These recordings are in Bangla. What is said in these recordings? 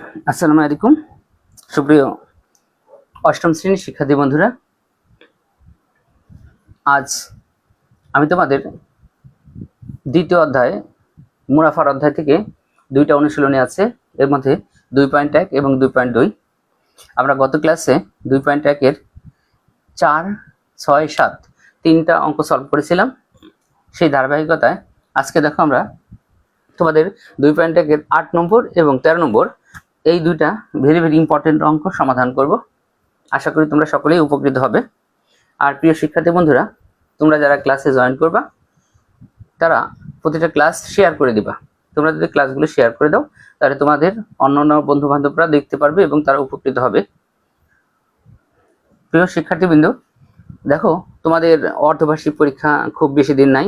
আসসালামু আলাইকুম সুপ্রিয় অষ্টম শ্রেণীর শিক্ষার্থী বন্ধুরা, আজ আমি তোমাদের দ্বিতীয় অধ্যায় মুনাফার অধ্যায় থেকে দুইটা অনুশীলনী আছে। এর মধ্যে 2.1 এবং 2.2। আমরা গত ক্লাসে 2.1 এর 4, 6, 7 তিনটা অঙ্ক সলভ করেছিলাম। সেই ধারাবাহিকতায় আজকে দেখো আমরা তোমাদের 2.1 এর 8 নম্বর এবং 13 নম্বর এই দুইটা ভেরি ভেরি ইম্পর্টেন্ট অঙ্ক সমাধান করব। আশা করি তোমরা সকলেই উপকৃত হবে। আর প্রিয় শিক্ষার্থী বন্ধুরা, তোমরা যারা ক্লাসে জয়েন করবা তারা প্রতিটা ক্লাস শেয়ার করে দিবা। তোমরা যদি ক্লাসগুলো শেয়ার করে দাও তাহলে তোমাদের অন্যান্য বন্ধু বান্ধবরা দেখতে পারবে এবং তারা উপকৃত হবে। প্রিয় শিক্ষার্থীবৃন্দ, দেখো তোমাদের অর্ধবার্ষিক পরীক্ষা খুব বেশি দিন নাই।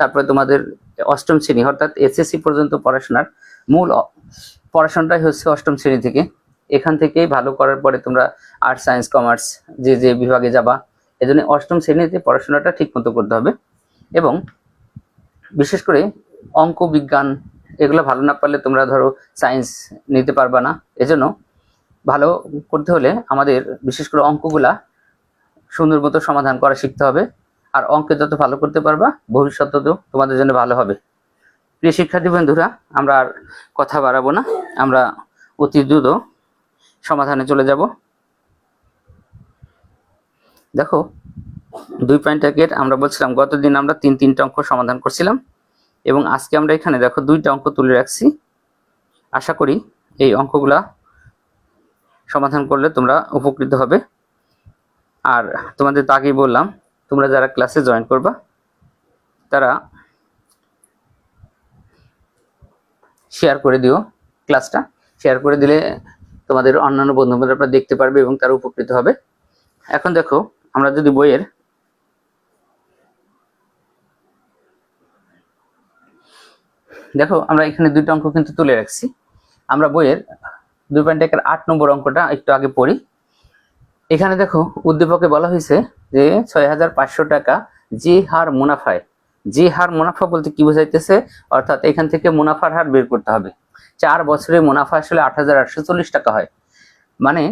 তারপরে তোমাদের অষ্টম শ্রেণী অর্থাৎ এসএসসি পর্যন্ত পড়াশোনার মূল পড়াশোনাটাই হচ্ছে অষ্টম শ্রেণী থেকে। এখান থেকেই ভালো করার পরে তোমরা আর্টস, সায়েন্স, কমার্স যে যে বিভাগে যাবা, এজন্য অষ্টম শ্রেণীতে পড়াশোনাটা ঠিক মতো করতে হবে। এবং বিশেষ করে অঙ্ক, বিজ্ঞান এগুলো ভালো না পারলে তোমরা ধরো সায়েন্স নিতে পারবা না। এজন্য ভালো করতে হলে আমাদের বিশেষ করে অঙ্কগুলা সুন্দর মতো সমাধান করা শিখতে হবে। আর অঙ্কে যত ভালো করতে পারবা ভবিষ্যতেও তোমাদের জন্য ভালো হবে। প্রিয় শিক্ষার্থী বন্ধুরা, আমরা আর কথা বাড়াবো না, আমরা অতি দ্রুত সমাধানে চলে যাব। দেখো 2.1 আমরা বলছিলাম গতদিন আমরা তিনটা অঙ্ক সমাধান করছিলাম এবং আজকে আমরা এখানে দেখো দুইটা অঙ্ক তুলে রাখছি। আশা করি এই অঙ্কগুলা সমাধান করলে তোমরা উপকৃত হবে। আর তোমাদের তো আগেই বললাম, তোমরা যারা ক্লাসে জয়েন করবা তারা শেয়ার করে দিও। ক্লাসটা শেয়ার করে দিলে তোমাদের অন্যান্য বন্ধু বান্ধবরা দেখতে পারবে এবং তারা উপকৃত হবে। এখন দেখো আমরা যদি বইয়ের দেখো আমরা এখানে দুইটা অঙ্ক কিন্তু তুলে রাখছি। আমরা বইয়ের 2.1 এর 8 নম্বর অঙ্কটা একটু আগে পড়ি। এখানে দেখো উদ্দীপকে বলা হয়েছে যে 6,500 টাকা যে হার মুনাফায়, যে হার মুনাফা বলতে কি বোঝাইতেছে, অর্থাৎ এখান থেকে মুনাফার হার বের করতে হবে। 4 বছরে মুনাফা আসলে 8,840 টাকা হয়। মানে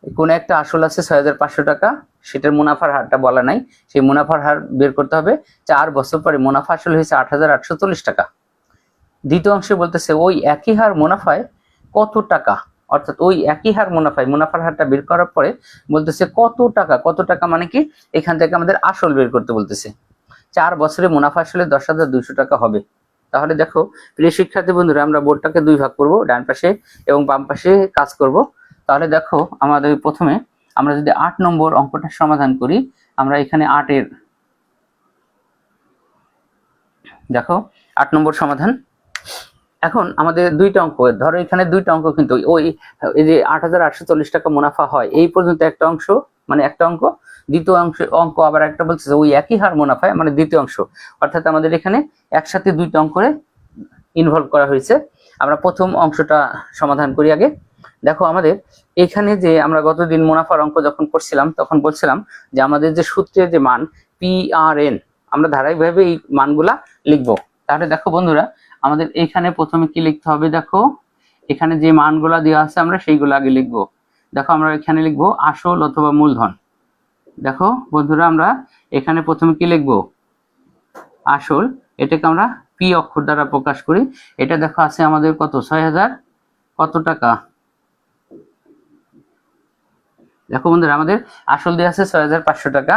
কোন একটা আসল আছে 6,500 টাকা, সেটার মুনাফার হারটা বলা নাই, সেই মুনাফার হার বের করতে হবে। 4 বছর পরে মুনাফা আসলে হয়েছে 8,840 টাকা। দ্বিতীয় অংশে বলতেছে ওই একই হার মুনাফায় কত টাকা, অর্থাৎ ওই একই হার মুনাফায় মুনাফার হারটা বের করার পরে বলতেছে কত টাকা। কত টাকা মানে কি, এখান থেকে আমাদের আসল বের করতে বলতেছে। 4 বছরে মুনাফা আসলে 10,200 টাকা হবে। তাহলে দেখো প্রিয় শিক্ষার্থী বন্ধুরা, আমরা বোর্ডটাকে দুই ভাগ করব, ডান পাশে এবং বাম পাশে কাজ করব। তাহলে দেখো আমাদের প্রথমে আমরা যদি 8 নম্বর অঙ্কটা সমাধান করি, আমরা এখানে 8 এর দেখো 8 নম্বর সমাধান। এখন আমাদের দুইটা অঙ্ক, ধরো এখানে দুইটা অঙ্ক কিন্তু ওই এই যে 8,840 টাকা মুনাফা হয় এই পর্যন্ত একটা অংশ, মানে একটা অঙ্ক। দ্বিতীয় অঙ্ক আবার একটা বলছে ওই একই হার মুনাফায়, মানে দ্বিতীয় অংশ। অর্থাৎ আমাদের এখানে একসাথে দুইটা অঙ্কে ইনভলভ করা হয়েছে। আমরা প্রথম অংশটা সমাধান করি আগে। দেখো আমাদের এখানে যে আমরা গতদিন মুনাফার অঙ্ক যখন করছিলাম তখন বলছিলাম যে আমাদের যে সূত্রের যে মান PRN, আমরা ধারাবাহিকভাবে এই মানগুলা লিখবো। তাহলে দেখো বন্ধুরা, আমাদের এখানে প্রথমে কি লিখতে হবে, দেখো এখানে যে মানগুলা দেওয়া আছে আমরা সেইগুলো আগে লিখবো। দেখো আমরা এখানে লিখবো আসল অথবা মূলধন। দেখো বন্ধুরা, আমরা এখানে প্রথমে কি লিখবো, আসল। এটাকে আমরা পি অক্ষর দ্বারা প্রকাশ করি। এটা দেখো আছে আমাদের কত, 6,000 কত টাকা। দেখো বন্ধুরা, আমাদের আসল দেওয়া আছে 6,500 টাকা।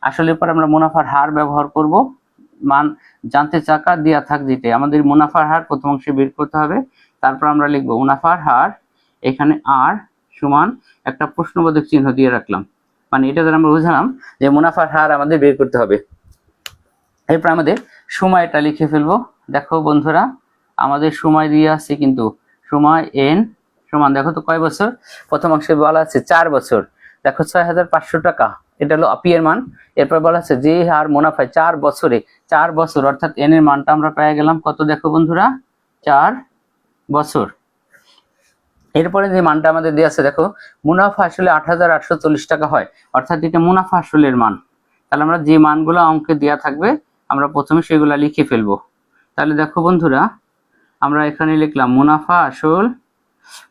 আসলের পর আমরা মুনাফার হার ব্যবহার করব। মান জানতে টাকা দেওয়া থাক যেটা, আমাদের মুনাফার হার প্রথম অংশে বের করতে হবে। তারপর আমরা লিখবো মুনাফার হার, এখানে আর সমান একটা প্রশ্নবোধক চিহ্ন দিয়ে রাখলাম। মানে এটা দ্বারা আমরা বুঝলাম যে মুনাফার হার আমাদের বের করতে হবে। এরপর আমাদের সময়টা লিখে ফেলবো। দেখো বন্ধুরা, আমাদের সময় দিয়ে আছে কিন্তু সময় এন সমান, দেখো তো কয় বছর, প্রথম অংশে বলা আছে 4 বছর। দেখো 6,500 টাকা, এটা হলো পি এর মান। এরপর বলা আছে যে হার মুনাফায় 4 বছরে, 4 বছর অর্থাৎ এন এর মানটা আমরা পেয়ে গেলাম কত, দেখো বন্ধুরা 4 বছর। এরপরে যে মানটা আমাদের দেওয়া আছে, দেখো মুনাফা আসলে 8,840 টাকা হয়, অর্থাৎ এটা মুনাফা আসলের মান। তাহলে আমরা যে মানগুলো অঙ্কে দেওয়া থাকবে আমরা প্রথমে সেগুলা লিখে ফেলবো। তাহলে দেখো বন্ধুরা, আমরা এখানে লিখলাম মুনাফা আসল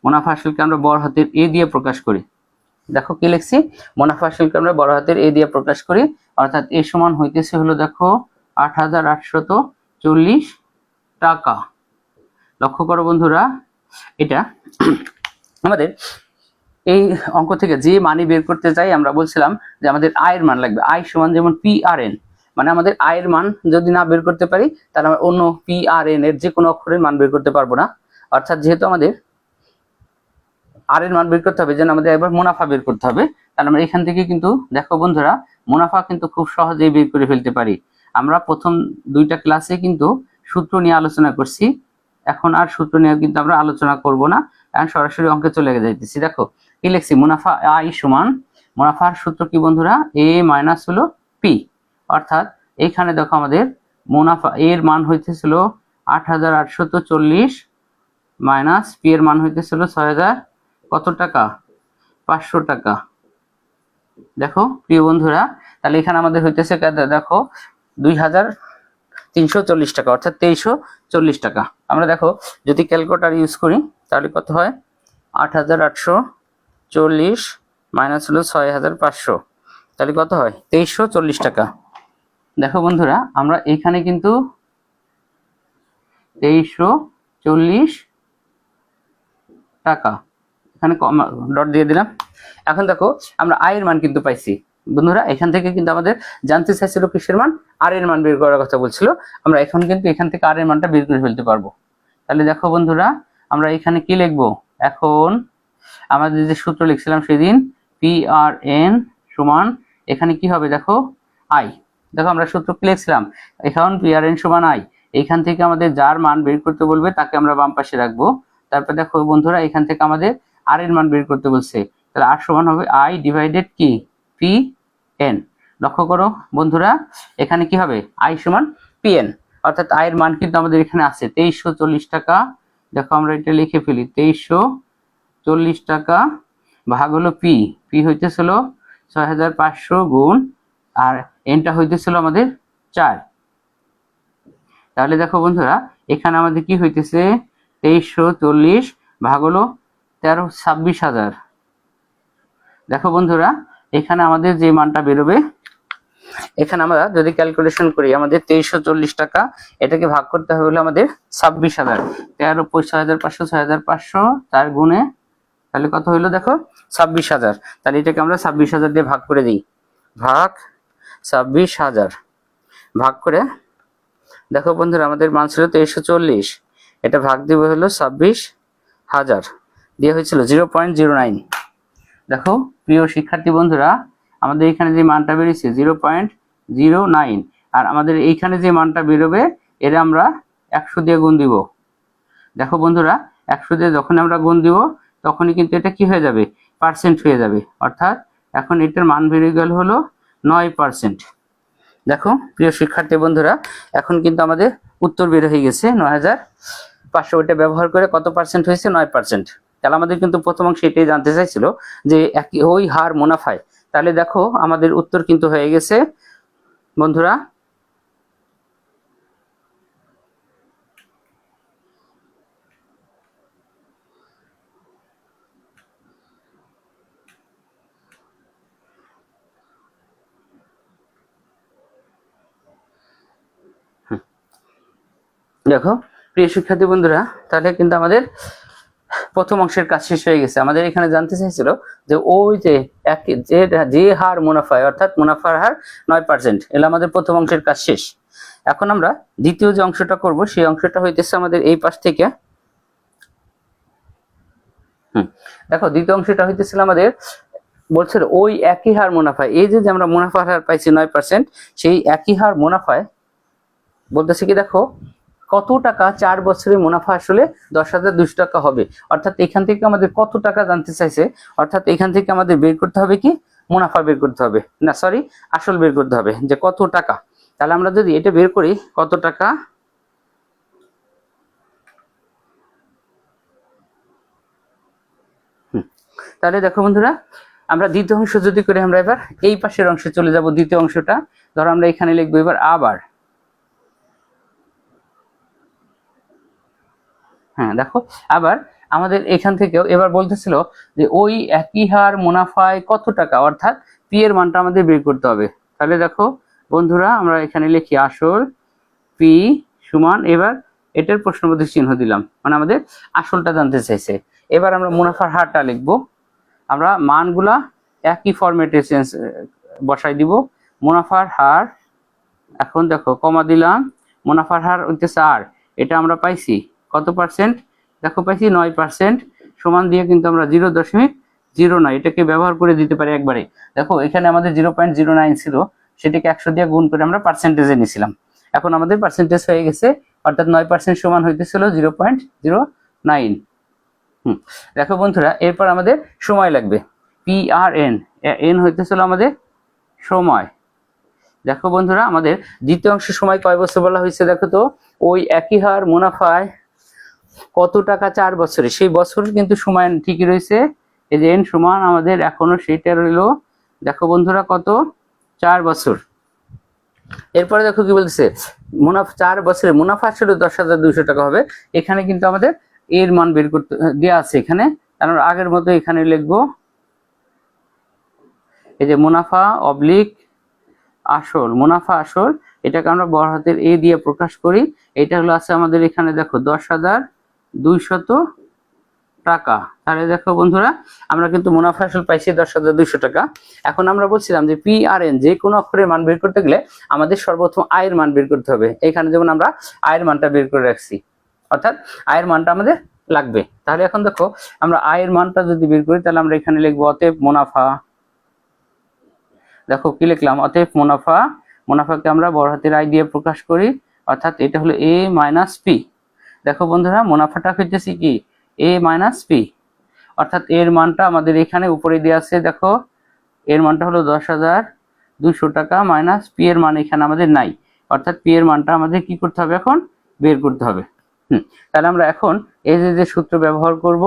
মুনাফা হাসিলকে আমরা বড় হাতের এ দিয়ে প্রকাশ করি। দেখো কি লিখছি, মুনাফা হাসিলকে আমরা বড় হাতের এ দিয়ে প্রকাশ করি, অর্থাৎ এ সমান হইতেছে হলো দেখো 8,840 টাকা। লক্ষ্য করো বন্ধুরা, এটা আমাদের এই অঙ্ক থেকে যে মানি বের করতে চাই আমরা বলছিলাম যে আমাদের আয়ের মান লাগবে। আয় সমান যেমন PRN, মানে আমাদের আয়ের মান যদি না বের করতে পারি তাহলে আমরা অন্য PRN এর যে কোনো অক্ষরের মান বের করতে পারবো না। অর্থাৎ যেহেতু আমাদের আর এর মান বের করতে হবে, যেন আমাদের একবার মুনাফা বের করতে হবে, তাহলে আমরা এখান থেকে কিন্তু দেখো বন্ধুরা মুনাফা কিন্তু খুব সহজেই বের করে ফেলতে পারি। আমরা প্রথম দুইটা ক্লাসে কিন্তু সূত্র নিয়ে আলোচনা করছি, এখন আর সূত্র নিয়ে কিন্তু আমরা আলোচনা করব না, এখন সরাসরি অঙ্কে চলে যাইতেছি। দেখো কি লিখছি, মুনাফা আই সমান, মুনাফার সূত্র কি বন্ধুরা, এ মাইনাস হলো পি। অর্থাৎ এইখানে দেখো আমাদের মুনাফা এর মান হইতেছিল 8,840 মাইনাস পি এর মান হইতেছিল 6,000 কত টাকা, 500 টাকা। দেখো প্রিয় বন্ধুরা, তাহলে এখানে আমাদের হইতেছে দেখো 2,340 টাকা, অর্থাৎ 2,340 টাকা। আমরা দেখো যদি ক্যালকুলেটর ইউজ করি তাহলে কত হয়, 8,840 মাইনাস হলো 6,500, তাহলে কত হয় 2,340 টাকা। দেখো বন্ধুরা আমরা এখানে কিন্তু 2,340 টাকা এখানে ডট দিয়ে দিলাম। এখন দেখো আমরা আয়ের মান কিন্তু পাইছি বন্ধুরা, এখান থেকে কিন্তু আমাদের জানতে চাইছিল কিসের মান, আর এর মান বের করার কথা বলছিল। আমরা এখন কিন্তু এখান থেকে আর এর মানটা বের করে ফেলতে পারবো। তাহলে দেখো বন্ধুরা আমরা এখানে কি লিখবো, এখন আমাদের যে সূত্র লিখছিলাম সেদিন PRN সমান, এখানে কি হবে দেখো আই। দেখো আমরা সূত্র কি লিখছিলাম, এখন PRN সমান আই, এখান থেকে আমাদের যার মান বের করতে বলবে তাকে আমরা বাম পাশে রাখবো। তারপর দেখো বন্ধুরা এখান থেকে আমাদের আর এর মান বের করতে বলছে, তাহলে আর সমান হবে আই ডিভাইডেড কি PN। লক্ষ্য করো বন্ধুরা এখানে কি হবে, আই সমান PN, অর্থাৎ আয়ের মান কিন্তু আমাদের এখানে আছে 2,340 টাকা। দেখো আমরা এটা লিখে ফেলি, 2,340 টাকা ভাগ হলো পি হইতেছিল 6,500 গুণ আর এনটা হইতেছিল আমাদের 4। তাহলে দেখো বন্ধুরা এখানে আমাদের কি হইতেছে, 2,340 ভাগ হলো 26,000। দেখো বন্ধুরা এখানে আমাদের যে মানটা বেরোবে, এখানে আমরা যদি ক্যালকুলেশন করি আমাদের 2,340 টাকা, এটাকে ভাগ করতে হবে হলো আমাদের 26,000, 13 6,500 6,500 4 গুণে, তাহলে কত হইলো দেখো 26,000। তাহলে এটাকে আমরা 26,000 দিয়ে ভাগ করে দিই, ভাগ 26,000 ভাগ করে দেখো বন্ধুরা আমাদের মান ছিল 2,340, এটা ভাগ দিব হলো 26,000 দিয়ে হয়েছিল 0.09। দেখো প্রিয় শিক্ষার্থী বন্ধুরা আমাদের এখানে যে মানটা বেরিয়েছে 0.09, আর আমাদের এইখানে যে মানটা বেরোবে এরা আমরা 100 দিয়ে গুণ দিব। দেখো বন্ধুরা 100 দিয়ে যখন আমরা গুণ দিব তখনই কিন্তু এটা কি হয়ে যাবে, পার্সেন্ট হয়ে যাবে, অর্থাৎ এখন এটার মান বেরিয়ে গেল হলো 9%। দেখো প্রিয় শিক্ষার্থী বন্ধুরা এখন কিন্তু আমাদের উত্তর বের হয়ে গেছে 9,500, ওইটা ব্যবহার করে কত পার্সেন্ট হয়েছে, 9%। তাহলে আমাদের কিন্তু প্রথম অংশে এটাই জানতে চাইছিল যে একই ওই হার মুনাফায়। তাহলে দেখো আমাদের উত্তর কিন্তু হয়ে গেছে বন্ধুরা, দেখো প্রিয় শিক্ষার্থী বন্ধুরা তাহলে কিন্তু আমাদের প্রথম অংশের কাজ শেষ হয়ে গেছে। আমাদের এখানে জানতে চাইছিল যে ওই যে যে হার মুনাফায়, অর্থাৎ মুনাফার হার 9%, এলো আমাদের প্রথম অংশের কাজ শেষ। এখন আমরা দ্বিতীয় যে অংশটা করব সেই অংশটা হইতেছে আমাদের এই পাশ থেকে। দেখো দ্বিতীয় অংশটা হইতেছিল আমাদের বলছে ওই একই হার মুনাফায়, এই যে আমরা মুনাফার হার পাইছি 9%, সেই একই হার মুনাফায় বলতেছে কি দেখো কত টাকা 4 বছরের মুনাফা আসলে 10,200 টাকা হবে। অর্থাৎ এখান থেকে আমাদের কত টাকা জানতে চাইছে, অর্থাৎ এখান থেকে আমাদের বের করতে হবে কি, মুনাফা বের করতে হবে, না সরি আসল বের করতে হবে যে কত টাকা। তাহলে আমরা যদি এটা বের করি কত টাকা, তাহলে দেখো বন্ধুরা আমরা দ্বিতীয় অংশ যদি করে আমরা এবার এই পাশের অংশে চলে যাব। দ্বিতীয় অংশটা ধরো আমরা এখানে লিখবো এবার আবার, হ্যাঁ দেখো আবার আমাদের এখান থেকেও এবার বলতেছিল যে ওই একই হার মুনাফায় কত টাকা, অর্থাৎ পি এর মানটা আমাদের বের করতে হবে। তাহলে দেখো বন্ধুরা আমরা এখানে লিখি আসল পি সমান, এবার এটার প্রশ্নবোধক চিহ্ন দিলাম, মানে আমাদের আসলটা জানতে চাইছে। এবার আমরা মুনাফার হারটা লিখবো, আমরা মানগুলা একই ফরম্যাটে চেঞ্জ বসাই দিব। মুনাফার হার, এখন দেখো কমা দিলাম, মুনাফার হার হইতেছে আর, এটা আমরা পাইছি কত পার্সেন্ট, দেখো পাইছি 9%, সমান দিয়ে কিন্তু আমরা 0.09 এটাকে ব্যবহার করে দিতে পারি একবারে। দেখো এখানে আমাদের 0.09 ছিল, সেটাকে 100 দিয়ে গুণ করে আমরা পার্সেন্টেজে নিয়েছিলাম, এখন আমাদের পার্সেন্টেজ হয়ে গেছে, অর্থাৎ 9% সমান হইতেছিল 0.09। দেখো বন্ধুরা এরপর আমাদের সময় লাগবে, পি আর এন, এন হইতেছিল আমাদের সময়। দেখো বন্ধুরা আমাদের দ্বিতীয় অংশ সময় কয় বছর বলা হয়েছে, দেখো তো ওই একই হার মুনাফায় কত টাকা 4 বছরে, সেই বছর কিন্তু সময় ঠিকই রয়েছে, এই যে এন সমান আমাদের এখনো সেইটা রইলো। দেখো বন্ধুরা কত, 4 বছর। এরপরে দেখো কি বলতেছে, মুনাফা 4 বছরে মুনাফা আসলে 10,200 টাকা হবে। এখানে কিন্তু আমাদের এর মান বের করতে দেওয়া আছে, এখানে আমরা আগের মতো এখানে লিখবো, এই যে মুনাফা অবলিক আসল, মুনাফা আসল, এটাকে আমরা বড় হাতের এ দিয়ে প্রকাশ করি। এটা হলো আছে আমাদের এখানে দেখো 10,200 টাকা। তাহলে দেখো বন্ধুরা আমরা কিন্তু মুনাফা আসল পাইছি 10,200 টাকা। এখন আমরা বলছিলাম যে পি আর এন যে কোনো অক্ষরের মান বের করতে গেলে আমাদের সর্বপ্রথম আয়ের মান বের করতে হবে। এখানে যেমন আমরা আয়ের মানটা বের করে রাখছি, অর্থাৎ আয়ের মানটা আমাদের লাগবে। তাহলে এখন দেখো আমরা আয়ের মানটা যদি বের করি, তাহলে আমরা এখানে লিখবো অতএব মুনাফা, দেখো কি লিখলাম, অতএব মুনাফা, মুনাফাকে আমরা বড় হাতের আই দিয়ে প্রকাশ করি, অর্থাৎ এটা হলো এ মাইনাস পি। দেখো বন্ধুরা মুনাফাটা হইতেছি কি এ মাইনাস পি, অর্থাৎ এর মানটা আমাদের এখানে উপরে দেওয়া আছে, দেখো এর মানটা হলো 10,200 টাকা মাইনাস পি এর মান এখানে আমাদের নাই, অর্থাৎ পি এর মানটা আমাদের কি করতে হবে, এখন বের করতে হবে। তাহলে আমরা এখন এই যে সূত্র ব্যবহার করব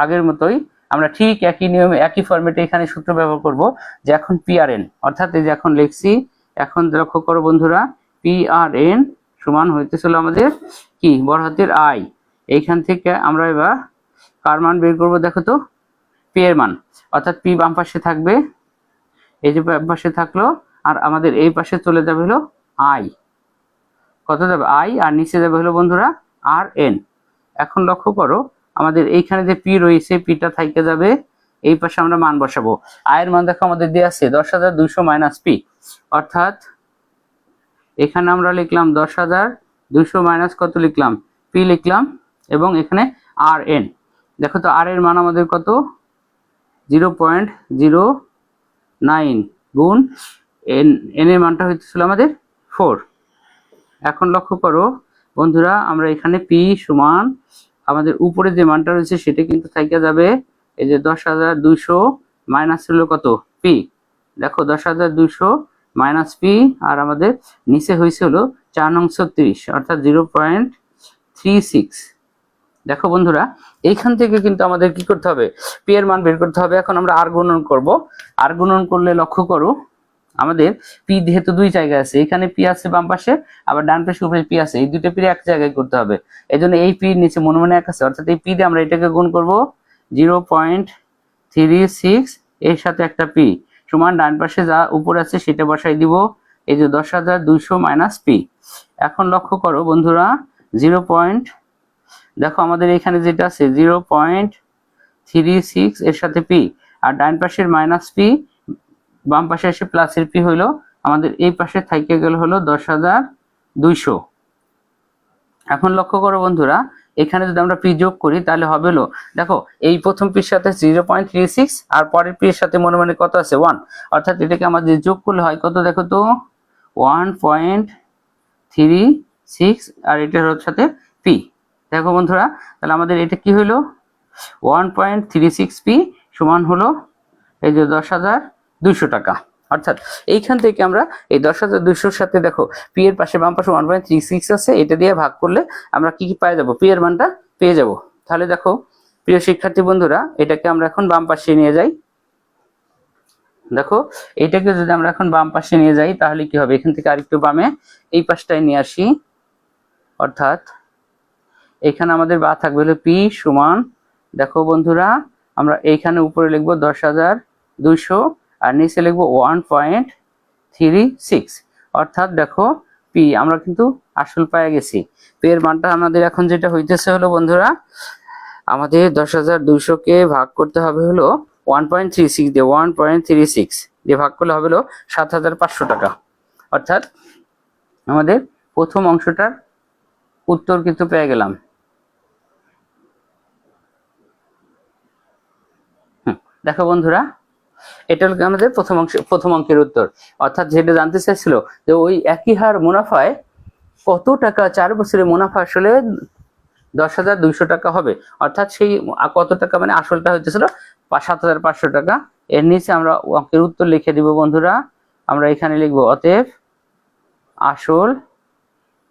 আগের মতোই, আমরা ঠিক একই নিয়মে একই ফরম্যাটে এখানে সূত্র ব্যবহার করব, যে এখন পি আর এন, অর্থাৎ এই যে এখন লিখছি, এখন লক্ষ্য করো বন্ধুরা পি আর এন সমান হইতেছিল আমাদের কি বড় হাতের আই। এইখান থেকে আমরা এবার কার মান বের করব, দেখো তো পি এর মান, অর্থাৎ পি বাম পাশে থাকবে, এই যে বাম পাশে থাকলো, আর আমাদের এই পাশে চলে যাবে হলো আই, কত যাবে আই, আর নিচে যাবে হলো বন্ধুরা আর এন। এখন লক্ষ্য করো আমাদের এইখানে যে পি রয়েছে, পিটা থাইকে যাবে, এই পাশে আমরা মান বসাবো। আয়ের মান দেখো আমাদের দেওয়া আছে 10,200 মাইনাস পি, অর্থাৎ এখানে আমরা লিখলাম 10,200 মাইনাস কত লিখলাম, পি লিখলাম, এবং এখানে আর এন, দেখো তো আর এর মান আমাদের কত 0.09 গুণ এন, এন এর মানটা হইতেছিল আমাদের 4। এখন লক্ষ্য করো বন্ধুরা আমরা এখানে পি সমান আমাদের উপরে যে মানটা রয়েছে সেটা কিন্তু থাইকে যাবে, এই যে 10,200 মাইনাস হলো কত পি, দেখো 10,200 মাইনাস পি, আর আমাদের নিচে হয়েছে হলো 4/30, অর্থাৎ 0.36। দেখো বন্ধুরা এইখান থেকে কিন্তু আমাদের কি করতে হবে, পি এর মান বের করতে হবে। এখন আমরা আর গুণন করব, আর গুণন করলে লক্ষ্য করো আমাদের পি যেহেতু দুই জায়গায় আছে, এখানে পি আছে বাম পাশে, আবার ডান পাশে উপরে পি আছে, এই দুটো পি এক জায়গায় করতে হবে। এই জন্য এই পি নিচে মনে মনে এক আছে, অর্থাৎ এই পি দিয়ে আমরা এটাকে গুণ করব 0.36 এর সাথে একটা পি সমান ডান পাশে যা উপরে আছে সেটা বসাই দিব, এই যে 10,200 মাইনাস পি। এখন লক্ষ্য করো বন্ধুরা দেখো আমাদের এখানে যেটা আছে 0.36 এর সাথে পি, আর ডান পাশের মাইনাস পি, বাম পাশে এসে প্লাসের পি হইলো, আমাদের এই পাশে থাইকে গেল হলো 10,200। এখন লক্ষ্য করো বন্ধুরা এখানে যদি আমরা পি যোগ করি তাহলে হবে হলো, দেখো এই প্রথম পির সাথে 0.36 আর পরের পির সাথে মনে মনে কত আছে 1, অর্থাৎ এটাকে আমাদের যোগ করলে হয় কত, দেখো তো 1.36, আর এটার সাথে পি। দেখো বন্ধুরা তাহলে আমাদের এটা কি হইলো 1.36 পি সমান হলো এই যে 10,200 টাকা। অর্থাৎ এইখান থেকে আমরা এই 10,200 সাথে দেখো পি এর পাশে বাম পাশে 1.36 আছে, এটা দিয়ে ভাগ করলে আমরা কি পেয়ে যাব, পি এর মানটা পেয়ে যাব। তাহলে দেখো প্রিয় শিক্ষার্থী বন্ধুরা এটাকে আমরা এখন বাম পাশে নিয়ে যাই, দেখো এইটাকে যদি আমরা এখন বাম পাশে নিয়ে যাই তাহলে কি হবে, এখান থেকে আরেকটু বামে এই পাশটায় নিয়ে আসি, অর্থাৎ এখানে আমাদের বা থাকবে হলো পি সমান, দেখো বন্ধুরা আমরা এইখানে উপরে লিখবো 10,200 আর নিচে লিখবো 1.36, অর্থাৎ দেখো পি আমরা কিন্তু আসল পেয়ে গেছি। পি এর মানটা আমাদের এখন যেটা হইতেছে হলো বন্ধুরা, আমাদের 10,200 কে ভাগ করতে হবে হলো 1.36 দিয়ে, 1.36 দিয়ে ভাগ করলে হবে হলো 7,500 টাকা। অর্থাৎ আমাদের প্রথম অংশটার উত্তর কিন্তু পেয়ে গেলাম। দেখো বন্ধুরা, এটা হলো আমাদের প্রথম অঙ্কের উত্তর। অর্থাৎ যেটা জানতে চাইছিল যে ওই একই হার মুনাফায় কত টাকা 4 বছরে মুনাফা আসলে 10,200 টাকা হবে, অর্থাৎ সেই কত টাকা মানে আসলটা হইতেছিল 7,500 টাকা। এর নিচে আমরা অঙ্কের উত্তর লিখে দিব বন্ধুরা, আমরা এখানে লিখবো অতএব আসল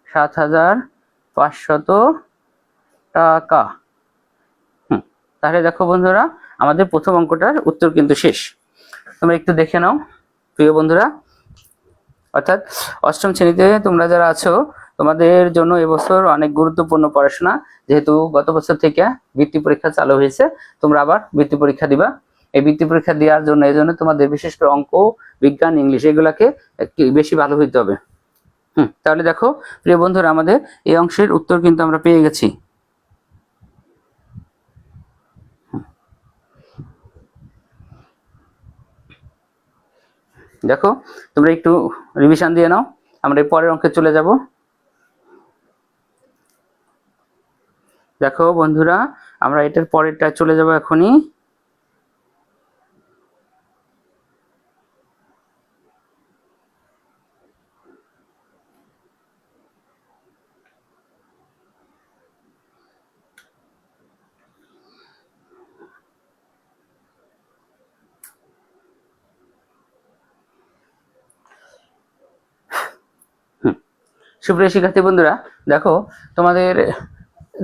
7,500 টাকা। তাহলে দেখো বন্ধুরা আমাদের প্রথম অঙ্কটার উত্তর কিন্তু শেষ। তোমরা একটু দেখে নাও প্রিয় বন্ধুরা। অর্থাৎ অষ্টম শ্রেণীতে তোমরা যারা আছো তোমাদের জন্য এবছর অনেক গুরুত্বপূর্ণ পড়াশোনা, যেহেতু গত বছর থেকে বৃত্তি পরীক্ষা চালু হয়েছে, তোমরা আবার বৃত্তি পরীক্ষা দিবা। এই বৃত্তি পরীক্ষা দেওয়ার জন্য এই জন্য তোমাদের বিশেষ করে অঙ্ক, বিজ্ঞান, ইংলিশ এগুলাকে একটু বেশি ভালো হইতে হবে। তাহলে দেখো প্রিয় বন্ধুরা আমাদের এই অংশের উত্তর কিন্তু আমরা পেয়ে গেছি। দেখো তোমরা একটু রিভিশন দিয়ে নাও, আমরা এই পরের অঙ্কে চলে যাব। দেখো বন্ধুরা আমরা এটার পরেরটা চলে যাব এখনই। সুপ্রিয় শিক্ষার্থী বন্ধুরা, দেখো তোমাদের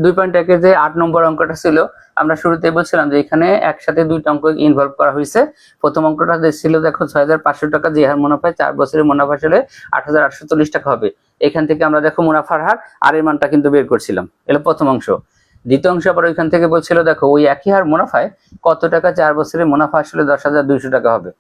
2.1 যে 8 নম্বর অঙ্কটা ছিল, আমরা শুরুতে বলছিলাম যে এখানে একসাথে দুইটা অঙ্ক ইনভলভ করা হয়েছে। প্রথম অঙ্কটা ছিল দেখো 6,500 টাকা, যে হার মুনাফায় 4 বছরের মুনাফা আসলে 8,840 টাকা হবে। এখান থেকে আমরা দেখো মুনাফার হার আর এর মানটা কিন্তু বের করছিলাম, এলো প্রথম অংশ। দ্বিতীয় অংশ আবার ওইখান থেকে বলছিল দেখো ওই একই হার মুনাফায় কত টাকা 4 বছরের মুনাফা আসলে 10,200 টাকা হবে।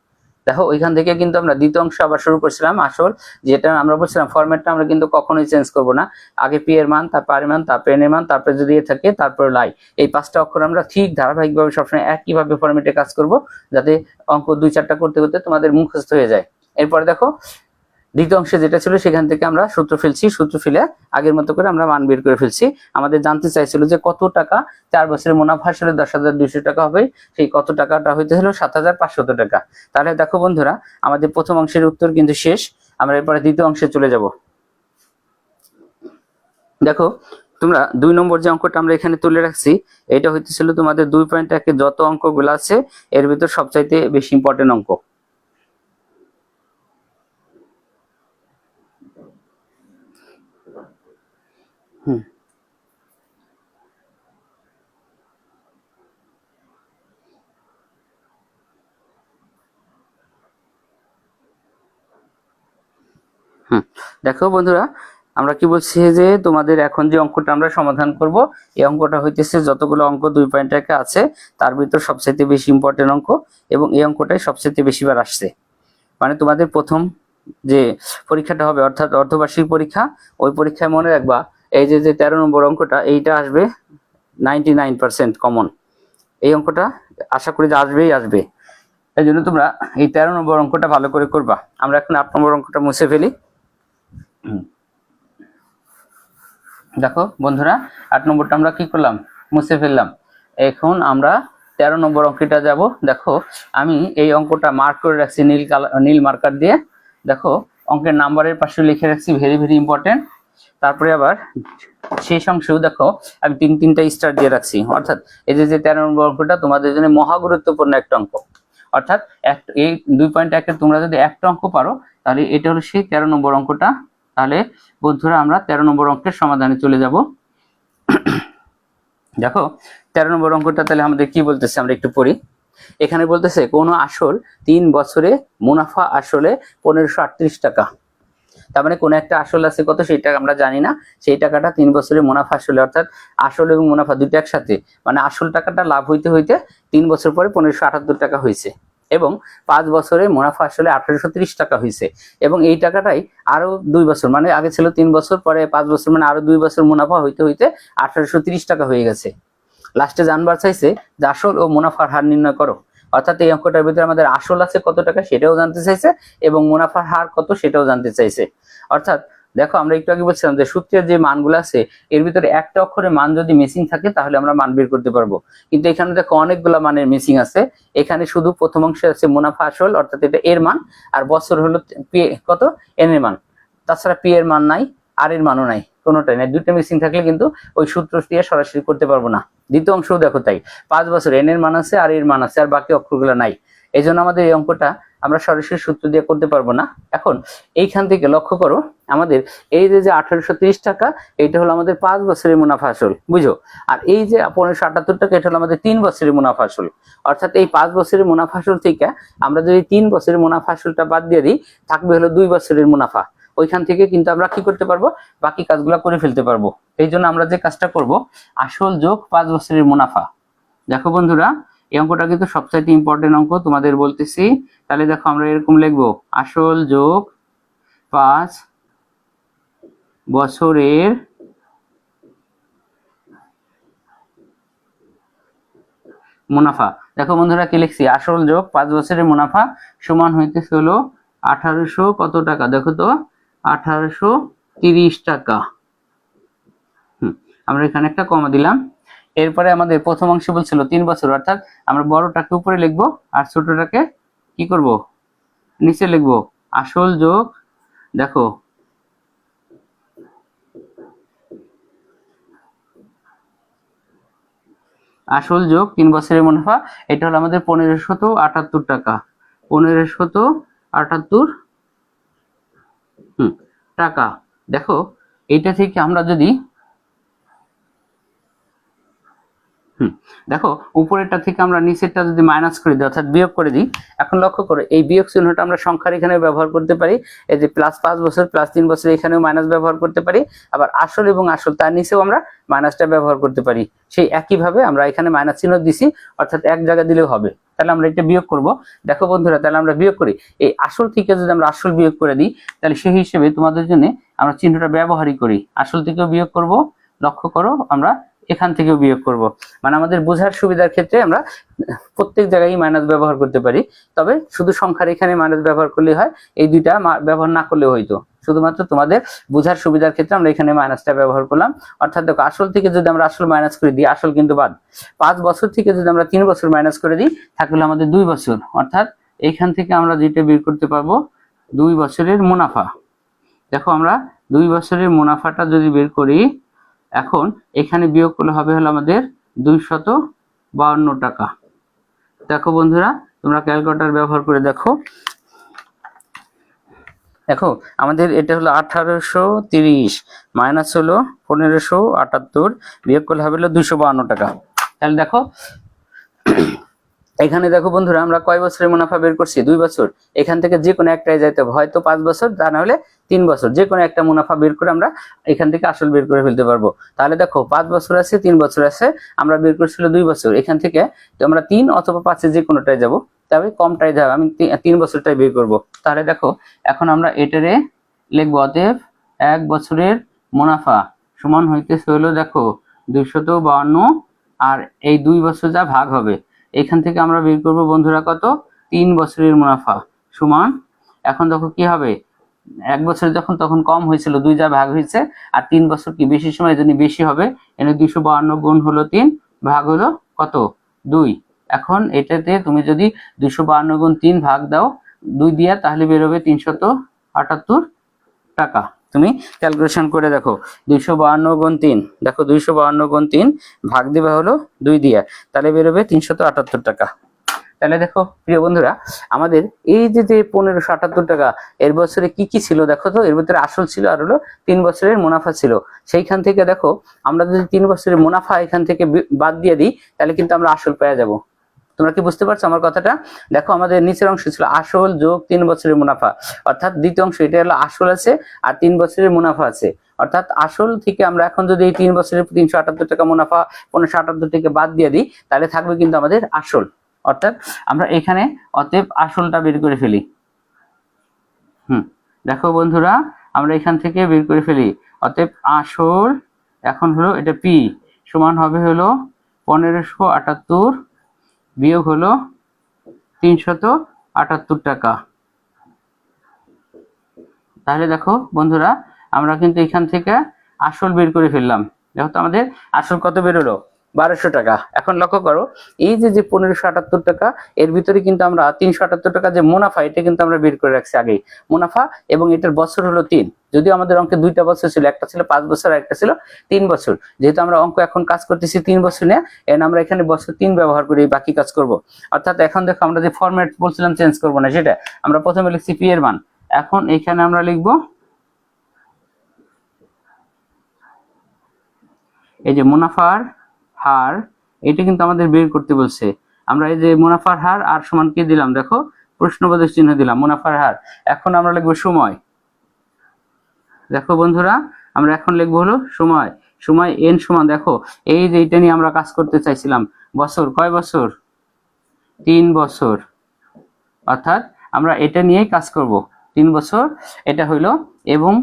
দেখো ওইখান থেকে কিন্তু আমরা দ্বিতীয় অংশ আবার শুরু করছিলাম। আসল যেটা আমরা বলছিলাম ফরম্যাটটা আমরা কিন্তু কখনোই চেঞ্জ করব না, আগে পি এর মান, তারপর আর এর মান, তারপর এন এর মান, তারপরে যদি এ থাকে তারপর লাই, এই 5টা অক্ষর আমরা ঠিক ধারাবাহিকভাবে সবসময় একইভাবে ফরম্যাটে কাজ করব, যাতে অঙ্ক 2-4টা করতে করতে তোমাদের মুখস্থ হয়ে যায়। এরপরে দেখো দ্বিতীয় অংশে যেটা ছিল সেখান থেকে আমরা সূত্র ফেলছি, সূত্র ফেলে আগের মতো করে আমরা মান বের করে ফেলছি। আমাদের জানতে চাইছিল যে কত টাকা 4 বছরের মুনাফা আসলে 10,200 টাকা হবে, সেই কত টাকাটা হইতে হলো 7,500 টাকা। তাহলে দেখো বন্ধুরা আমাদের প্রথম অংশের উত্তর কিন্তু শেষ। আমরা এরপরে দ্বিতীয় অংশে চলে যাব। দেখো তোমরা 2 নম্বর যে অঙ্কটা আমরা এখানে তুলে রাখছি, এটা হইতেছিল তোমাদের 2.1 যত অঙ্কগুলো আছে এর ভিতর সবচাইতে বেশি ইম্পর্টেন্ট অঙ্ক। দেখো বন্ধুরা আমরা কি বলছি যে তোমাদের এখন যে অঙ্কটা আমরা সমাধান করব, এই অঙ্কটা হইতেছে যতগুলো অঙ্ক 2.1 আছে তার ভিতর সবচেয়ে বেশি ইম্পর্টেন্ট অঙ্ক, এবং এই অঙ্কটাই সবচেয়ে বেশিবার আসছে। মানে তোমাদের প্রথম যে পরীক্ষাটা হবে অর্থাৎ অর্ধবার্ষিক পরীক্ষা, ওই পরীক্ষায় মনে রাখবা এই যে 13 নম্বর অঙ্কটা এইটা আসবে 99% কমন। এই অঙ্কটা আশা করি যে আসবেই আসবে, এই জন্য তোমরা এই 13 নম্বর অঙ্কটা ভালো করে করবা। আমরা এখন 8 নম্বর অঙ্কটা মুছে ফেলি। দেখো বন্ধুরা 8 নম্বরটা আমরা কি করলাম, মুছে ফেললাম। এখন আমরা 13 নম্বর অঙ্কটা যাব। দেখো আমি এই অঙ্কটা মার্ক করে রাখছি নীল মার্কার দিয়ে। দেখো অঙ্কের নাম্বারের পাশে লিখে রাখছি ভেরি ভেরি ইম্পর্টেন্ট। তারপরে আবার শেষ অংশেও দেখো আমি 3টা স্টার দিয়ে রাখছি। অর্থাৎ এই যে 13 নম্বর অঙ্কটা তোমাদের জন্য মহা গুরুত্বপূর্ণ একটা অঙ্ক। অর্থাৎ এই 2.1 তোমরা যদি একটা অঙ্ক পারো তাহলে এটা হলো সেই 13 নম্বর অঙ্কটা। তাহলে বন্ধুরা আমরা 13 নম্বর অঙ্কের সমাধানে চলে যাব। দেখো 13 নম্বর অঙ্কটা তাহলে আমাদের কি বলতেছে আমরা একটু পড়ি। এখানে বলতেছে কোন আসল 3 বছরে মুনাফা আসলে 1538 টাকা। তার মানে কোনো একটা আসল আছে কত সেটা আমরা জানি না, সেই টাকাটা 3 বছরের মুনাফা আসলে, অর্থাৎ আসল এবং মুনাফা দুটো একসাথে, মানে আসল টাকাটা লাভ হইতে হইতে 3 বছর পরে 1578 টাকা হয়েছে, এবং 5 বছরে মুনাফা আসলে 1830 টাকা হয়েছে, এবং এই টাকাটাই আরো 2 বছর, মানে আগে ছিল 3 বছর, পরে 5 বছর, মানে আরো 2 বছর মুনাফা হইতে হইতে 1830 টাকা হয়ে গেছে। লাস্টে জানবার চাইছে যে আসল ও মুনাফার হার নির্ণয় করো, অর্থাৎ এই অঙ্কটার ভিতরে আমাদের আসল আছে কত টাকা সেটাও জানতে চাইছে, এবং মুনাফার হার কত সেটাও জানতে চাইছে। অর্থাৎ দেখো আমরা একটু আগে বলছিলাম যে সূত্রের যে মানগুলো আছে এর ভিতরে একটা অক্ষরের মান যদি মিসিং থাকে তাহলে আমরা মান বের করতে পারবো, কিন্তু এখানে দেখো অনেকগুলা মানের মিসিং আছে। এখানে শুধু প্রথম অংশে আছে মুনাফা আসল, অর্থাৎ এটা এর মান, আর বছর হলো পি কত এন এর মান, তাছাড়া পি এর মান নাই, আর এর মানও নাই, কোনোটাই নাই। দুইটা মিসিং থাকলে কিন্তু ওই সূত্র দিয়ে সরাসরি করতে পারবো না। দ্বিতীয় অংশও দেখো তাই, 5 বছর এন এর মান আছে আর এর মান আছে, আর বাকি অক্ষরগুলো নাই, এই জন্য আমাদের এই অঙ্কটা আমরা সরাসরি সূত্র দিয়ে করতে পারবো না। এখন এইখান থেকে লক্ষ্য করো, আমাদের এই যে 1830 টাকা এইটা হলো আমাদের 5 বছরের মুনাফা আসল, বুঝো, আর এই যে 1578 টাকা এটা হলো আমাদের 3 বছরের মুনাফা আসল। অর্থাৎ এই 5 বছরের মুনাফা আসল থেকে আমরা যদি 3 বছরের মুনাফা আসলটা বাদ দিয়ে দিই, থাকবে হলো 2 বছরের মুনাফা। ওইখান থেকে কিন্তু আমরা কি করতে পারবো, বাকি কাজগুলো করে ফেলতে পারবো। এই জন্য আমরা যে কাজটা করব, আসল যোগ 5 বছরের মুনাফা। দেখো বন্ধুরা, এই অঙ্কটা কিন্তু সবচাইতে ইম্পর্টেন্ট অঙ্ক, তোমাদের বলতেছি। তাহলে দেখো আমরা এরকম লিখবো, আসল যোগ 5 বছরের মুনাফা। দেখো বন্ধুরা কি লিখছি, আসল যোগ 5 বছরের মুনাফা সমান হইতেছে হলো 1800 কত টাকা, দেখো তো 1830 টাকা। আমরা এখানে একটা কমা দিলাম। এরপরে আমাদের প্রথম অংশ বলছিল 3 বছর, অর্থাৎ আমরা বড়টাকে উপরে লিখবো আর ছোটটাকে কি করব, নিচে লিখবো। আসল যোগ দেখো আসল যোগ 3 বছরের মুনাফা, এটা হলো আমাদের 1578 টাকা, 1578 টাকা। দেখো এইটা থেকে আমরা যদি দেখো উপরেরটা থেকে আমরা নিচেরটা যদি মাইনাস করে দিই, অর্থাৎ বিয়োগ করে দিই। এখন লক্ষ্য করো এই বিয়োগ চিহ্নটা আমরা সংখ্যার এখানে ব্যবহার করতে পারি, এই যে প্লাস 5 বছর প্লাস 3 বছর এখানেও মাইনাস ব্যবহার করতে পারি, আবার আসল এবং আসল তার নিচেও আমরা মাইনাসটা ব্যবহার করতে পারি। সেই একইভাবে আমরা এখানে মাইনাস চিহ্ন দিছি, অর্থাৎ এক জায়গায় দিলেও হবে। তাহলে আমরা এটা বিয়োগ করব। দেখো বন্ধুরা, তাহলে আমরা বিয়োগ করি, এই আসল থেকে যদি আমরা আসল বিয়োগ করে দিই, তাহলে সেই হিসেবে তোমাদের জন্য আমরা চিহ্নটা ব্যবহারই করি, আসল থেকেও বিয়োগ করব। লক্ষ্য করো আমরা এখান থেকেও বিয়োগ করব, মানে আমাদের বোঝার সুবিধার ক্ষেত্রে আমরা প্রত্যেক জায়গায় মাইনাস ব্যবহার করতে পারি। তবে শুধু সংখ্যার এখানে মাইনাস ব্যবহার করলে হয়, এই দুইটা ব্যবহার না করলেও হইতো। শুধুমাত্র তোমাদের বোঝার সুবিধার ক্ষেত্রে আমরা এখানে মাইনাসটা ব্যবহার করলাম। অর্থাৎ দেখো আসল থেকে যদি আমরা আসল মাইনাস করে দিই, আসল কিন্তু বাদ। 5 বছর থেকে যদি আমরা 3 বছর মাইনাস করে দিই, থাকলে আমাদের 2 বছর। অর্থাৎ এইখান থেকে আমরা যেটা বের করতে পারবো 2 বছরের মুনাফা। দেখো আমরা 2 বছরের মুনাফাটা যদি বের করি, এখন এখানে বিয়োগ করলে হবে হলো আমাদের 252 টাকা। দেখো বন্ধুরা, তোমরা ক্যালকুলেটর ব্যবহার করে দেখো। দেখো আমাদের এটা হলো 1830 মাইনাস হলো 1578, বিয়োগ করলে হবে হলো 252 টাকা। তাহলে দেখো এখানে দেখো বন্ধুরা, আমরা কয় বছরের মুনাফা বের করছি, 2 বছর। এখান থেকে যে কোনো একটাই যাইতে হবে, হয়তো 5 বছর, তা না হলে 3 বছর, যে কোনো একটা মুনাফা বের করে আমরা এখান থেকে আসল বের করে ফেলতে পারবো। তাহলে দেখো 5 বছর আছে, 3 বছর আছে, আমরা বের করছিল 2 বছর। এখান থেকে তো আমরা 3 অথবা 5 যে কোনোটাই যাব, তবে কমটাই যাবে, আমি 3 বছরটাই বের করব। তাহলে দেখো এখন আমরা এটারে লিখবো, অতএব 1 বছরের মুনাফা সমান হইতেছে হলো দেখো 252, আর এই 2 বছর যা ভাগ হবে এখান থেকে আমরা বের করব বন্ধুরা কত, 3 বছরের মুনাফা সমান। এখন দেখো কি হবে, 1 বছর যখন তখন কম হয়েছিল, 2 যা ভাগ হয়েছে, আর 3 বছর কি বেশি সময়, এই জন্য বেশি হবে। এনে 252 গুণ হলো 3 ভাগ হলো কত 2। এখন এটাতে তুমি যদি 252 গুণ 3 ভাগ দাও 2 দিয়া, তাহলে বেরোবে 378 টাকা। তুমি ক্যালকুলেশন করে দেখো, 252 গুণ 3, দেখো 252 গুণ 3 ভাগ দিবা হলো 2 দিয়া, তাহলে বেরোবে 378 টাকা। তাহলে দেখো প্রিয় বন্ধুরা, আমাদের এই যে 1578 টাকা এর বছরে কি কি ছিল দেখো তো, এর ভিতরে আসল ছিল আর হলো 3 বছরের মুনাফা ছিল। সেইখান থেকে দেখো আমরা যদি 3 বছরের মুনাফা এখান থেকে বাদ দিয়ে দিই, তাহলে কিন্তু আমরা আসল পেয়ে যাব। তোমরা কি বুঝতে পারছো আমার কথাটা? দেখো আমাদের নিচের অংশ ছিল আসল যোগ 3 বছরের মুনাফা, অর্থাৎ দ্বিতীয় অংশ এটা হলো আসল আছে আর 3 বছরের মুনাফা আছে। অর্থাৎ আসল থেকে আমরা এখন যদি এই 3 বছরের 378 টাকা মুনাফা 1578 থেকে বাদ দিয়ে দিই, তাহলে থাকবে কিন্তু আমাদের আসল। অর্থাৎ আমরা এখানে অতএব আসলটা বের করে ফেলি। দেখো বন্ধুরা, আমরা এখান থেকে বের করে ফেলি। অতএব আসল এখন হলো এটা পি সমান হবে হলো 1578 বিয়োগ হলো 378 টাকা। তাহলে দেখো বন্ধুরা, আমরা কিন্তু এখান থেকে আসল বের করে ফেললাম। দেখো তো আমাদের আসল কত বের হলো, 1200 টাকা। এখন লক্ষ্য করো, এই যে 1578 টাকা, এর ভিতরে কিন্তু আমরা 378 টাকা যে মুনাফা, এটা কিন্তু আমরা বের করে রাখছি আগেই মুনাফা, এবং এটার বছর হলো 3। যদিও আমাদের অঙ্কে দুইটা বছর ছিল, একটা ছিল 5 বছর আর একটা ছিল 3 বছর। যেহেতু আমরা অঙ্ক এখন কাজ করতেছি 3 বছর নিয়ে, এন্ড আমরা এখানে বছর 3 ব্যবহার করে বাকি কাজ করব। অর্থাৎ এখন দেখো আমরা যে ফরম্যাট বলছিলাম চেঞ্জ করব না, সেটা আমরা প্রথমে লিখছি পি এর মান, এখন এখানে আমরা লিখব এই যে মুনাফার হার, এটা কিন্তু আমাদের বের করতে বলছে। আমরা এই যে মুনাফার হার আর সমান কি দিলাম, দেখো প্রশ্নবোধক চিহ্ন দিলাম মুনাফার হার। এখন আমরা লিখবো সময়। দেখো বন্ধুরা, আমরা এখন লিখবো হলো সময়। সময় এন সমান, দেখো এই যে এটা নিয়ে আমরা কাজ করতে চাইছিলাম, বছর কয় বছর, 3 বছর। অর্থাৎ আমরা এটা নিয়েই কাজ করব, 3 বছর এটা হইলো। এবং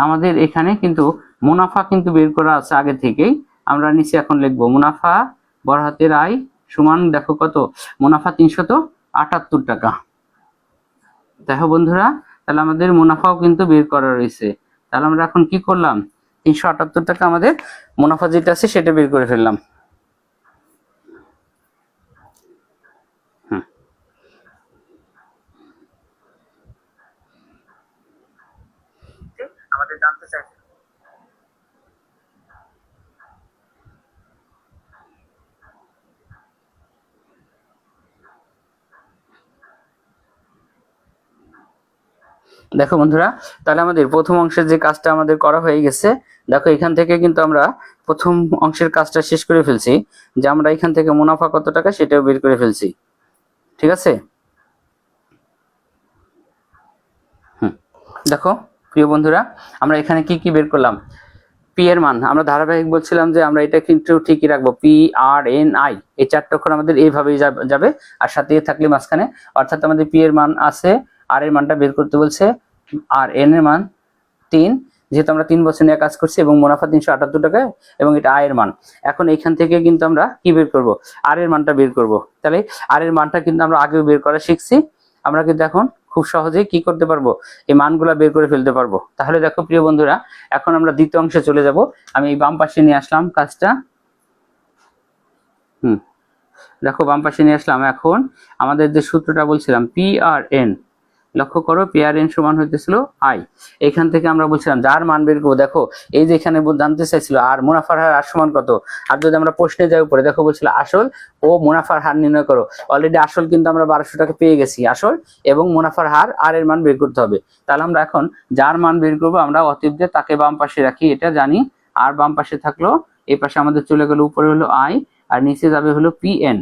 আমাদের এখানে কিন্তু মুনাফা কিন্তু বের করা আছে আগে থেকেই। আমরা নিচে এখন লিখবো মুনাফা বড় হাতের আই সমান, দেখো কত, মুনাফা 378 টাকা। দেখো বন্ধুরা, তাহলে আমাদের মুনাফাও কিন্তু বের করা রয়েছে। তাহলে আমরা এখন কি করলাম, 378 টাকা আমাদের মুনাফা যেটা আছে সেটা বের করে ফেললাম। আমাদের জানতে চাইছে। দেখো বন্ধুরা, তাহলে আমাদের প্রথম অংশের যে কাজটা আমাদের করা হয়ে গেছে। দেখো এখান থেকে কিন্তু আমরা প্রথম অংশের কাজটা শেষ করে ফেলছি, যে আমরা এখান থেকে মুনাফা কত টাকা সেটাও বের করে ফেলছি। ঠিক আছে, দেখো প্রিয় বন্ধুরা, আমরা এখানে কি কি বের করলাম। পি এর মান আমরা ধারাবাহিক বলছিলাম যে আমরা এটা কিন্তু ঠিকই রাখবো, পি আর এন আই, এই 4টা অক্ষর আমাদের এইভাবেই যাবে, আর সাথে থাকলে মাঝখানে। অর্থাৎ আমাদের পি এর মান আছে, আর এর মানটা বের করতে বলছে, আর এন এর মান 3, যেহেতু আমরা 3 বছর নিয়ে কাজ করছি, এবং মুনাফা 378 টাকা, এবং এটা আয়ের মান। এখন এখান থেকে কিন্তু আমরা কি বের করব, আর এর মানটা বের করব। তাহলে আর এর মানটা কিন্তু আমরা আগেও বের করা শিখছি, আমরা কিন্তু এখন খুব সহজেই কি করতে পারবো, এই মানগুলা বের করে ফেলতে পারবো। তাহলে দেখো প্রিয় বন্ধুরা, এখন আমরা দ্বিতীয় অংশে চলে যাব। আমি এই বাম পাশে নিয়ে আসলাম কাজটা। দেখো বাম পাশে নিয়ে আসলাম। এখন আমাদের যে সূত্রটা বলছিলাম পি আর এন, লক্ষ্য করো পি আর এন সমান হইতেছিল আই। এখান থেকে আমরা বলছিলাম যার মান বের করবো। দেখো এই যে এখানে জানতে চাইছিল আর মুনাফার হার আর সমান কত, আর যদি আমরা প্রশ্নে যাই উপরে, দেখো বলছিল আসল ও মুনাফার হার নির্ণয় করো। অলরেডি আসল কিন্তু আমরা 1200 টাকা পেয়ে গেছি, আসল এবং মুনাফার হার আর এর মান বের করতে হবে। তাহলে আমরা এখন যার মান বের করবো, আমরা অতীত দিয়ে তাকে বাম পাশে রাখি, এটা জানি। আর বাম পাশে থাকলো, এই পাশে আমাদের চলে গেল, উপরে হলো আই আর নিচে যাবে হলো পি এন।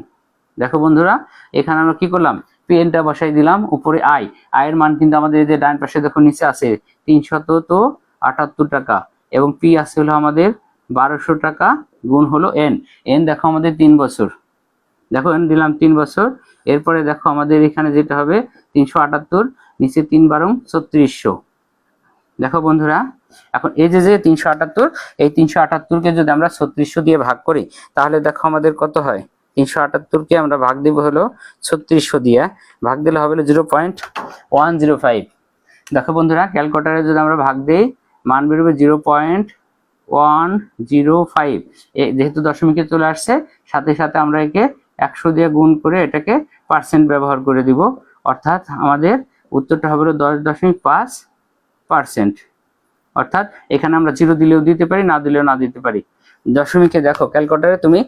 দেখো বন্ধুরা, এখানে আমরা কি করলাম, পি এনটা বসাই দিলাম, উপরে আই, আয়ের মান কিন্তু আমাদের এই যে ডান পাশে দেখো নিচে আছে 378 টাকা, এবং পি আছে হলো আমাদের 1200 টাকা, গুণ হলো এন। এন দেখো আমাদের 3 বছর, দেখো এন দিলাম 3 বছর। এরপরে দেখো আমাদের এখানে যেটা হবে 378, নিচে 3 12 3600। দেখো বন্ধুরা, এখন এই যে 378, এই 378কে যদি আমরা 3600 দিয়ে ভাগ করি, তাহলে দেখো আমাদের কত হয়, 378কে আমরা ভাগ দিব হলো 3600 দিয়ে, ভাগ দিলে হবে 0.105। দেখো বন্ধুরা, ক্যালকুলেটরে যদি আমরা ভাগ দেই, মান বেরোবে 0.105। যেহেতু দশমিকে চলে আসছে, সাথে সাথে আমরা একে 100 দিয়ে গুণ করে এটাকে পার্সেন্ট ব্যবহার করে দিব। অর্থাৎ আমাদের উত্তরটা হবে 10.5%। অর্থাৎ এখানে আমরা 0 দিলেও দিতে পারি, না দিলেও না দিতে পারি। দশমিকে দেখো ক্যালকুলেটরে তুমি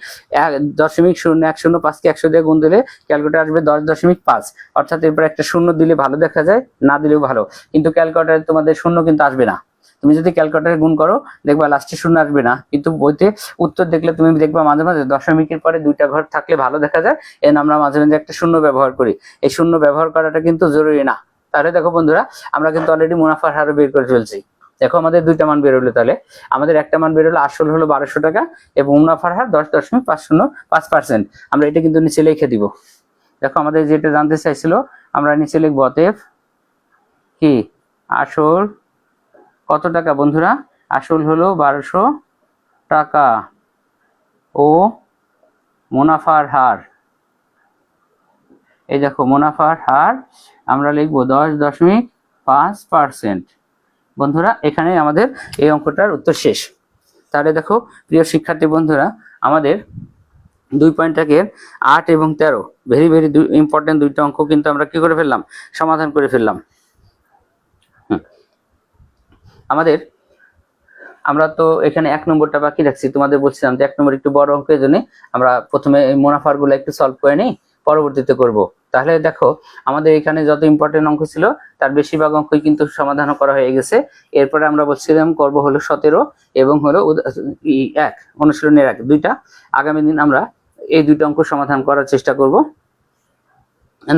0.105কে 100 দিয়ে গুণ দিলে ক্যালকুলেটর আসবে 10.5। অর্থাৎ এরপর একটা শূন্য দিলে ভালো দেখা যায়, না দিলেও ভালো, কিন্তু ক্যালকুলেটরে তোমাদের শূন্য কিন্তু আসবে না। তুমি যদি ক্যালকুলেটরে গুণ করো দেখবা লাস্টে শূন্য আসবে না, কিন্তু বইতে উত্তর দেখলে তুমি দেখবা মাঝে মাঝে দশমিকের পরে দুইটা ঘর থাকলে ভালো দেখা যায়, এর আমরা মাঝে মাঝে একটা শূন্য ব্যবহার করি। এই শূন্য ব্যবহার করাটা কিন্তু জরুরি না। তাহলে দেখো বন্ধুরা, আমরা কিন্তু অলরেডি মুনাফার হার বের করে ফেলছি। দেখো আমাদের দুইটা মান বের হলো, তাহলে আমাদের একটা মান বের হলো আসল হলো 1200 টাকা এবং মুনাফার হার 10.505%। আমরা এটা কিন্তু নিচে লিখে দিব। দেখো আমাদের যেটা জানতে চাইছিল আমরা নিচে লিখব অতএব কি আসল কত টাকা বন্ধুরা, আসল হলো 1200 টাকা ও মুনাফার হার, এই দেখো মুনাফার হার আমরা লিখবো 10.5%। বন্ধুরা এখানে আমাদের এই অঙ্কটার উত্তর শেষ। তাহলে দেখো প্রিয় শিক্ষার্থী বন্ধুরা, আমাদের 2.8 এবং 13 ভেরি ভেরি ইম্পর্টেন্ট দুইটা অঙ্ক কিন্তু আমরা কি করে ফেললাম, সমাধান করে ফেললাম। আমাদের আমরা তো এখানে 1 নম্বরটা বাকি রাখছি, তোমাদের বলছিলাম যে 1 নম্বর একটু বড় অঙ্কের জন্য আমরা প্রথমে এই মুনাফার গুলো একটু সলভ করে নিই, পরবর্তীতে করব। তাহলে দেখো আমাদের এখানে যত ইম্পর্টেন্ট অঙ্ক ছিল তার বেশিরভাগ অঙ্কই কিন্তু সমাধান করা হয়ে গেছে। এরপরে আমরা বলছিলাম করব হলো 17 এবং হলো 1 অনুশীলনের 1 দুইটা। আগামী দিন আমরা এই দুইটা অঙ্ক সমাধান করার চেষ্টা করব।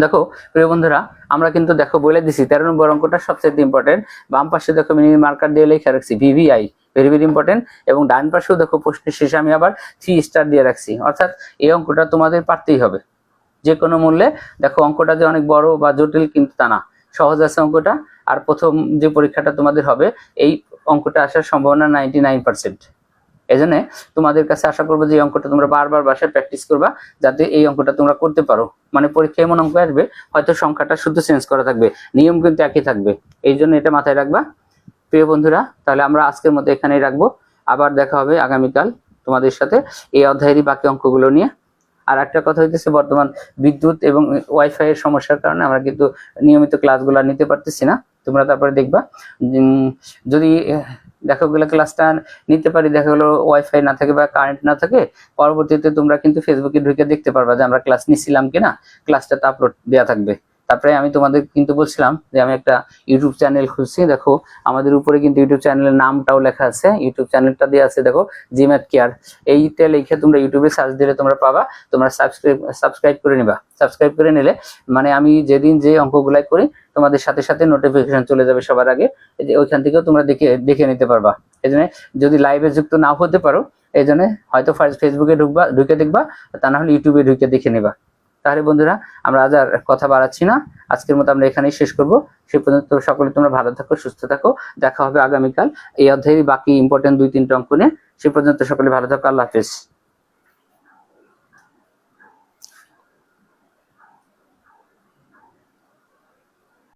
দেখো প্রিয় বন্ধুরা, আমরা কিন্তু দেখো বলে দিছি 13 নম্বর অঙ্কটা সবচেয়ে ইম্পর্টেন্ট। বাম পাশে দেখো মিনি মার্কার দিয়ে লেখা রাখছি ভিভিআই, ভেরি ভেরি ইম্পর্টেন্ট, এবং ডান পাশেও দেখো প্রশ্নের শেষে আমি আবার 3 স্টার দিয়ে রাখছি। অর্থাৎ এই অঙ্কটা তোমাদের পারতেই হবে যে কোনো মূল্যে। দেখো অঙ্কটা যে অনেক বড় বা জটিল কিন্তু তা না, সহজ আছে অঙ্কটা। আর প্রথম যে পরীক্ষাটা তোমাদের হবে এই অঙ্কটা আসার সম্ভাবনা 99%। এই জন্য তোমাদের কাছে আশা করবো যে এই অঙ্কটা তোমরা বারবার বাসায় প্র্যাকটিস করবা, যাতে এই অঙ্কটা তোমরা করতে পারো। মানে পরীক্ষায় এমন অঙ্ক আসবে হয়তো সংখ্যাটা শুধু চেঞ্জ করা থাকবে, নিয়ম কিন্তু একই থাকবে। এই জন্য এটা মাথায় রাখবা প্রিয় বন্ধুরা। তাহলে আমরা আজকের মতো এখানেই রাখবো, আবার দেখা হবে আগামীকাল তোমাদের সাথে এই অধ্যায়েরই বাকি অঙ্কগুলো নিয়ে। আর একটা কথা হইতেছে, বর্তমান বিদ্যুৎ এবং ওয়াইফাই এর সমস্যার কারণে আমরা কিন্তু নিয়মিত ক্লাসগুলো নিতে পারতেছি না। তোমরা তারপরে দেখবা যদি দেখো গেলে ক্লাসটা নিতে পারি, দেখা গেলো ওয়াইফাই না থাকে বা কারেন্ট না থাকে, পরবর্তীতে তোমরা কিন্তু ফেসবুকে ঢুকে দেখতে পারবা যে আমরা ক্লাস নিছিলাম কিনা, ক্লাসটা তো আপলোড দেওয়া থাকবে। তারপরে আমি তোমাদের কিন্তু বলছিলাম যে আমি একটা ইউটিউব চ্যানেল খুলছি। দেখো আমাদের উপরে কিন্তু ইউটিউব চ্যানেলের নামটাও লেখা আছে, ইউটিউব চ্যানেলটা দেওয়া আছে দেখো জিম্যাথ কেয়ার। এইটা লিখে তোমরা ইউটিউবে সার্চ দিলে তোমরা পাবা। তোমরা সাবস্ক্রাইব করে নিবা। সাবস্ক্রাইব করে নিলে মানে আমি যেদিন যে অঙ্কগুলাই করি তোমাদের সাথে সাথে নোটিফিকেশন চলে যাবে সবার আগে, ওইখান থেকেও তোমরা দেখে নিতে পারবা। এই জন্য যদি লাইভে যুক্ত নাও হতে পারো, এই জন্য হয়তো ফেসবুকে ঢুকে দেখবা, তা না হলে ইউটিউবে ঢুকে দেখে নিবা। তাহলে বন্ধুরা আমরা আজ আর কথা বাড়াচ্ছি না, আজকের মতো আমরা এখানেই শেষ করব। সে পর্যন্ত সকলে তোমরা ভালো থাকো, সুস্থ থাকো। দেখা হবে আগামীকাল এই অধ্যায়ের বাকি ইম্পর্টেন্ট 2-3টা অঙ্ক নিয়ে। সে পর্যন্ত সকলে ভালো থাকো। আল্লাহ হাফেজ।